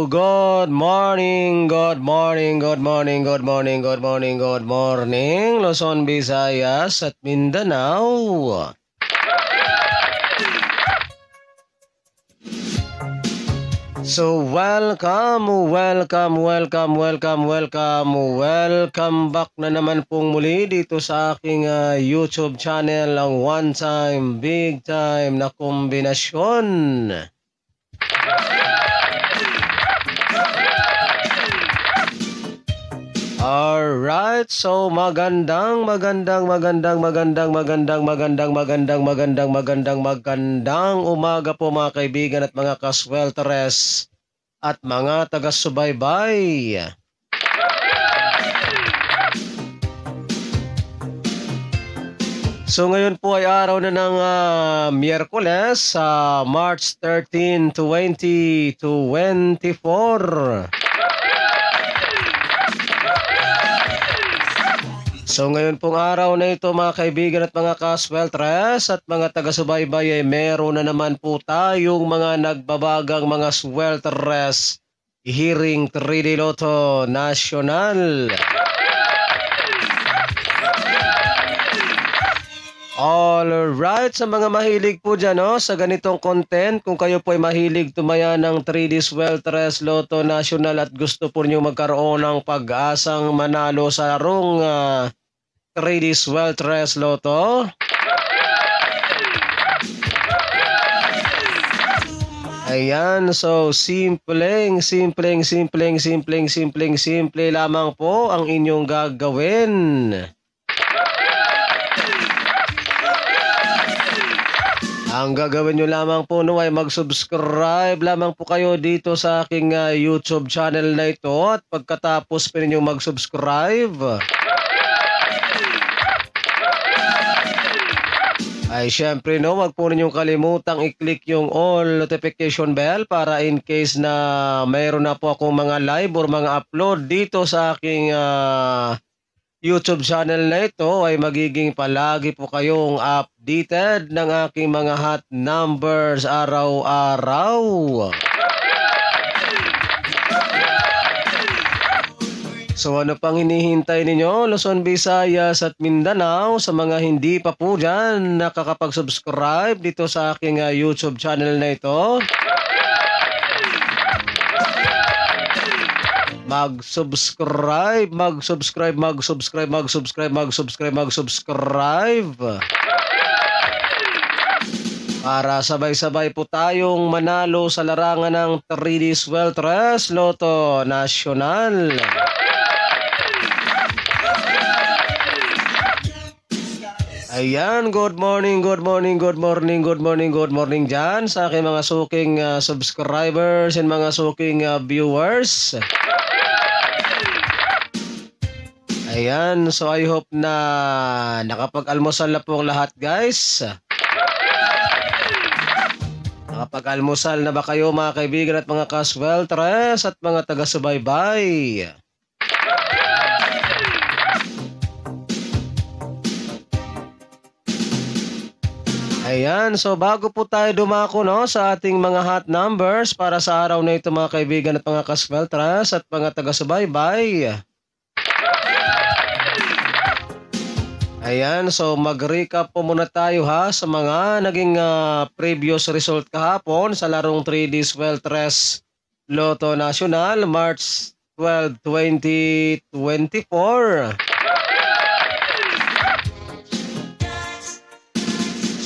good morning, good morning, good morning, good morning, good morning, good morning, Luzon, Visayas at Mindanao. So welcome back na naman pong muli dito sa aking YouTube channel, ang one time, big time na kombinasyon. Alright, so magandang umaga po mga kaibigan at mga kaswelteres at mga taga-subaybay. So ngayon po ay araw na ng Miyerkules, March 13, 2024. So ngayon pong araw na ito mga kaibigan at mga kasweltres at mga taga-subaybay ay meron na naman po tayong mga nagbabagang mga swelteres hearing 3D Lotto National. Alright, sa mga mahilig po dyan sa ganitong content, kung kayo po ay mahilig tumaya ng 3D Swelteres Lotto National at gusto po niyo magkaroon ng pag-asang manalo sa larong 3D Swelteres Lotto, ayan, so simple lamang po ang inyong gagawin. Ang gagawin nyo lamang po ay mag-subscribe lamang po kayo dito sa aking YouTube channel na ito at pagkatapos pa ninyong mag-subscribe ay syempre wag po ninyong kalimutang i-click yung all notification bell para in case na mayroon na po akong mga live or mga upload dito sa aking YouTube channel na ito ay magiging palagi po kayong updated ng aking mga hot numbers araw-araw. So ano pang hinihintay ninyo, Luzon, Visayas at Mindanao, sa mga hindi pa po dyan nakakapag-subscribe dito sa aking YouTube channel na ito? Mag-subscribe para sabay-sabay po tayong manalo sa larangan ng 3D Swelteres Lotto National. Ayan, good morning dyan sa aking mga suking subscribers and mga suking viewers. Ayan, so I hope na nakapag-almusal na po ang lahat, guys. Nakapag-almusal na ba kayo mga kaibigan at mga kaswelteres at mga taga-subaybay? Ayan, so bago po tayo dumako sa ating mga hot numbers para sa araw na ito mga kaibigan at mga kaswelteres at mga taga-subaybay. Ayan, so mag-recap po muna tayo sa mga naging previous result kahapon sa larong 3D Swelteres Lotto National, March 12, 2024.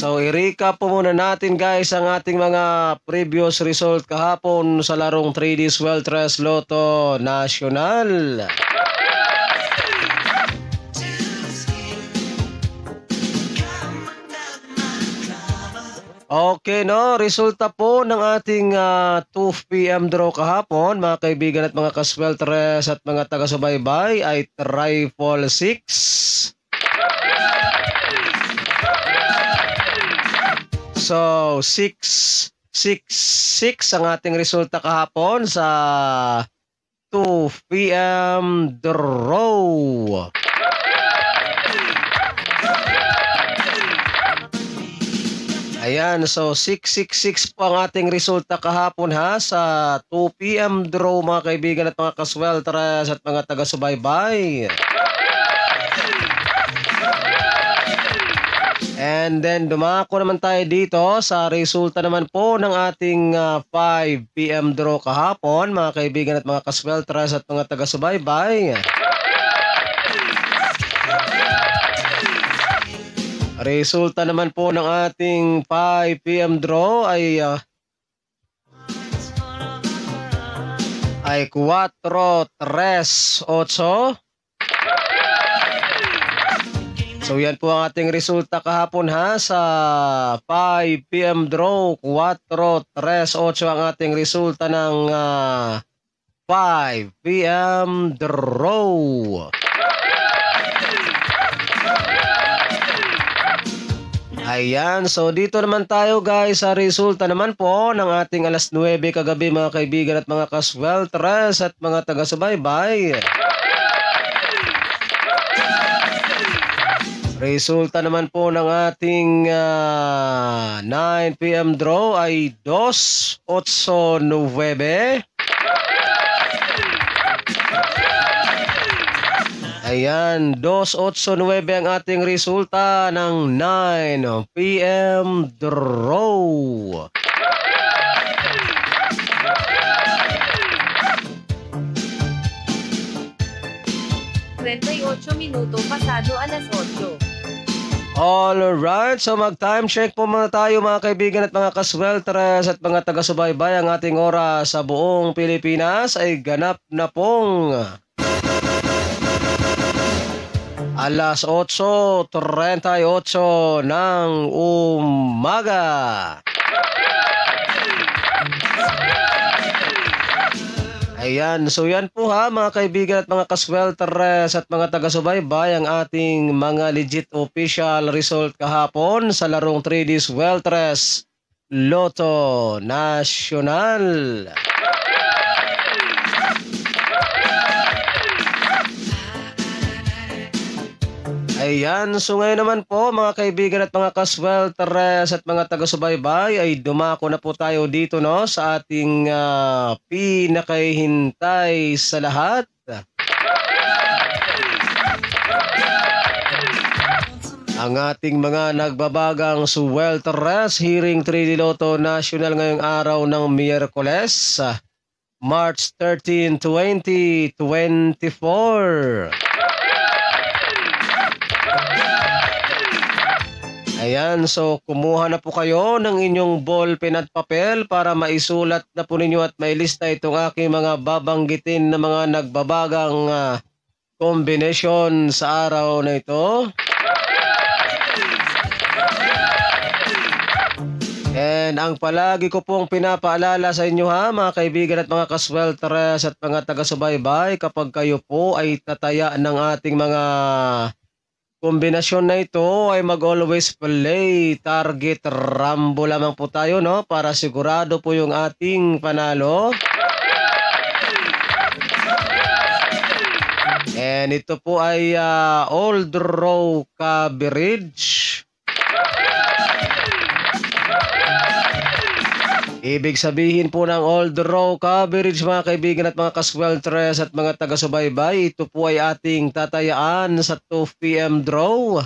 So i-recap po muna natin, guys, ang ating mga previous result kahapon sa larong 3D Swelteres Lotto National. Okay, resulta po ng ating 2 p.m. draw kahapon, mga kaibigan at mga kaswelteres at mga taga-subaybay, ay triple 6. So, 6 ang ating resulta kahapon sa 2 p.m. draw. Ayan, so 666 po ang ating resulta kahapon ha sa 2 p.m. draw mga kaibigan at mga kasweltres at mga taga-subaybay. And then dumako naman tayo dito sa resulta naman po ng ating 5 p.m. draw kahapon mga kaibigan at mga kasweltres at mga taga-subaybay. Resulta naman po ng ating 5 p.m. draw ay 4, 3, 8. So yan po ang ating resulta kahapon ha sa 5 p.m. draw. 4, 3, 8 ang ating resulta ng 5 p.m. draw. Ayan, so dito naman tayo guys sa resulta naman po ng ating alas 9 kagabi mga kaibigan at mga kasweltres at mga taga-subaybay. Resulta naman po ng ating 9 p.m. draw ay 2, 8, 9. Ayan, 2, 8, 9 ang ating resulta ng 9 p.m. draw. Minuto pasado alas 8. Alright, so mag-time check po muna tayo mga kaibigan at mga kasweltres at mga taga-subaybay. Ang ating oras sa buong Pilipinas ay ganap na pong alas 8:38 ng umaga. Ayan, so yan po ha mga kaibigan at mga kasweltres at mga taga-subaybay ang ating mga legit official result kahapon sa larong 3D Sweltres Lotto National. Ayan, so ngayon naman po mga kaibigan at mga kasweltres at mga taga-subaybay ay dumako na po tayo dito no sa ating pinakahihintay sa lahat. Ang ating mga nagbabagang sweltres hearing 3D Lotto National ngayong araw ng Miyerkules, March 13, 2024. Ayan, so kumuha na po kayo ng inyong ballpen at papel para maisulat na po ninyo at mailista itong aking mga babanggitin na mga nagbabagang combination sa araw na ito. And ang palagi ko pong pinapaalala sa inyo ha mga kaibigan at mga kasweltres at mga taga-subaybay, kapag kayo po ay tataya ng ating mga kombinasyon na ito ay mag-always play target rambo lamang po tayo no para sigurado po yung ating panalo. And ito po ay old row coverage. Ibig sabihin po ng old row coverage mga kaibigan at mga kasweltres at mga taga-subaybay, ito po ay ating tatayaan sa 2 p.m. draw,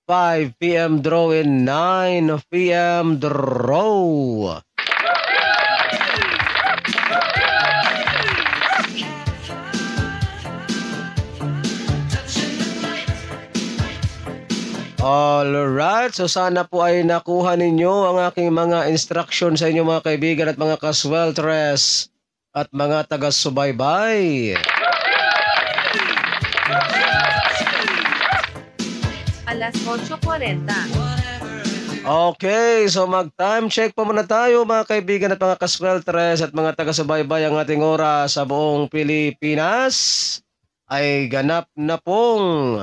5 p.m. draw, and 9 p.m. draw. Alright, so sana po ay nakuha ninyo ang aking mga instruction sa inyo mga kaibigan at mga kasweltres at mga taga-subaybay. Alas 8:40. Okay, so mag-time check pa muna tayo mga kaibigan at mga kasweltres at mga taga-subaybay. Ang ating oras sa buong Pilipinas ay ganap na pong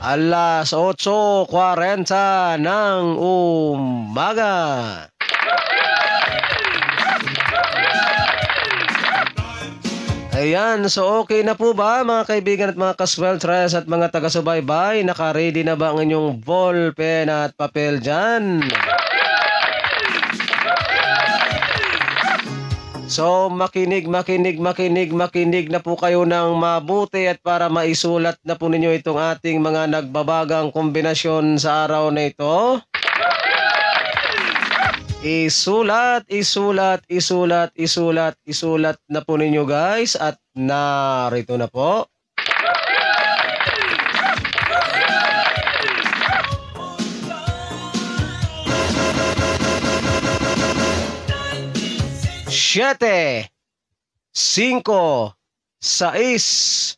alas 8:40 ng umaga. Ayan, so okay na po ba mga kaibigan at mga kasweltres at mga taga-subaybay? Naka-ready na ba ang inyong ball, pen at papel dyan? So makinig na po kayo ng mabuti at para maisulat na po ninyo itong ating mga nagbabagang kombinasyon sa araw na ito. Isulat na po ninyo guys at narito na po. Siete, 5, 6.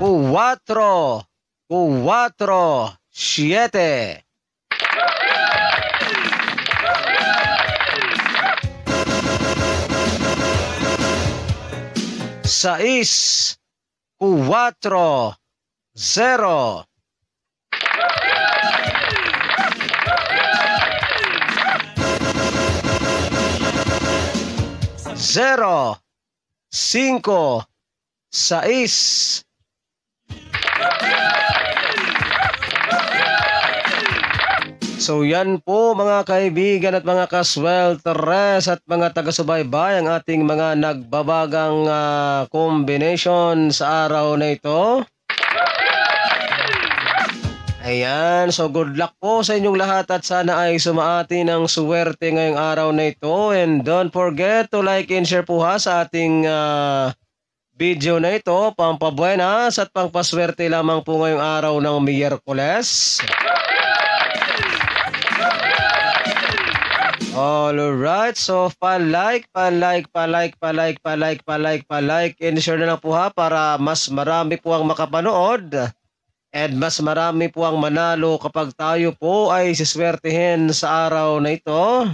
Cuatro, 7. Sais, 4, 0. Zero, 5, 6. So yan po mga kaibigan at mga kaswelteres at mga taga-subaybay ang ating mga nagbabagang combination sa araw na ito. Ayan, so good luck po sa inyong lahat at sana ay sumaati ng suwerte ngayong araw na ito. And don't forget to like and share po ha sa ating video na ito. Pampabuenas at pangpaswerte lamang po ngayong araw ng Miyerkules. Alright, so pa-like and share na lang po ha para mas marami po ang makapanood and mas marami po ang manalo kapag tayo po ay siswertihin sa araw na ito.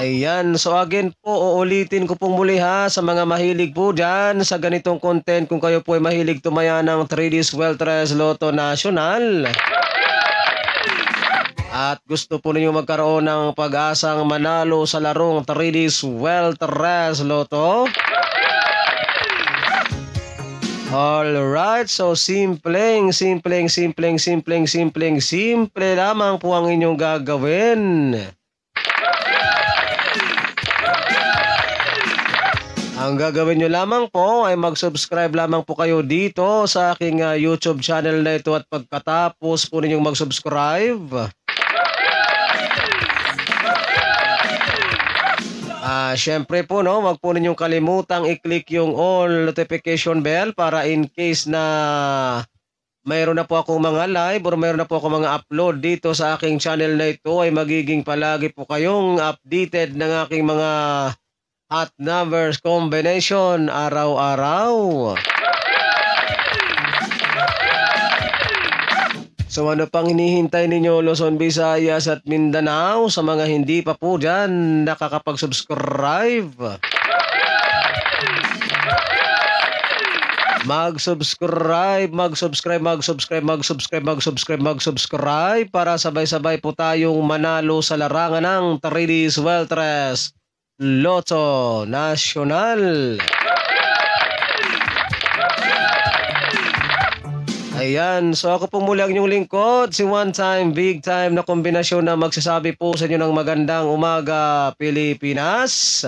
Ayan, so again po, uulitin ko pong muli ha sa mga mahilig po dyan sa ganitong content kung kayo po ay mahilig tumaya ng 3D Sweltres Lotto National. At gusto po ninyo magkaroon ng pag-asang manalo sa larong 3D Sweltres Lotto. Alright, so simple lamang po ang inyong gagawin. Ang gagawin nyo lamang po ay mag-subscribe lamang po kayo dito sa aking YouTube channel na ito at pagkatapos po ninyong mag-subscribe, syempre po no, wag po ninyong kalimutang i-click yung all notification bell para in case na mayroon na po akong mga live or mayroon na po akong mga upload dito sa aking channel na ito ay magiging palagi po kayong updated ng aking mga hot numbers combination araw-araw. So ano pang hinihintay ninyo Luzon, Visayas at Mindanao sa mga hindi pa po dyan nakakapag-subscribe? Mag-subscribe para sabay-sabay po tayong manalo sa larangan ng 3D Sweltres Lotto National. Ayan, so ako po muli ang inyong lingkod, si One Time, Big Time na kombinasyon na magsasabi po sa inyo ng magandang umaga, Pilipinas.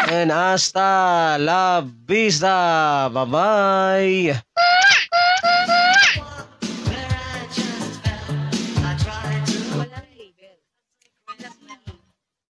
And hasta la vista. Bye-bye.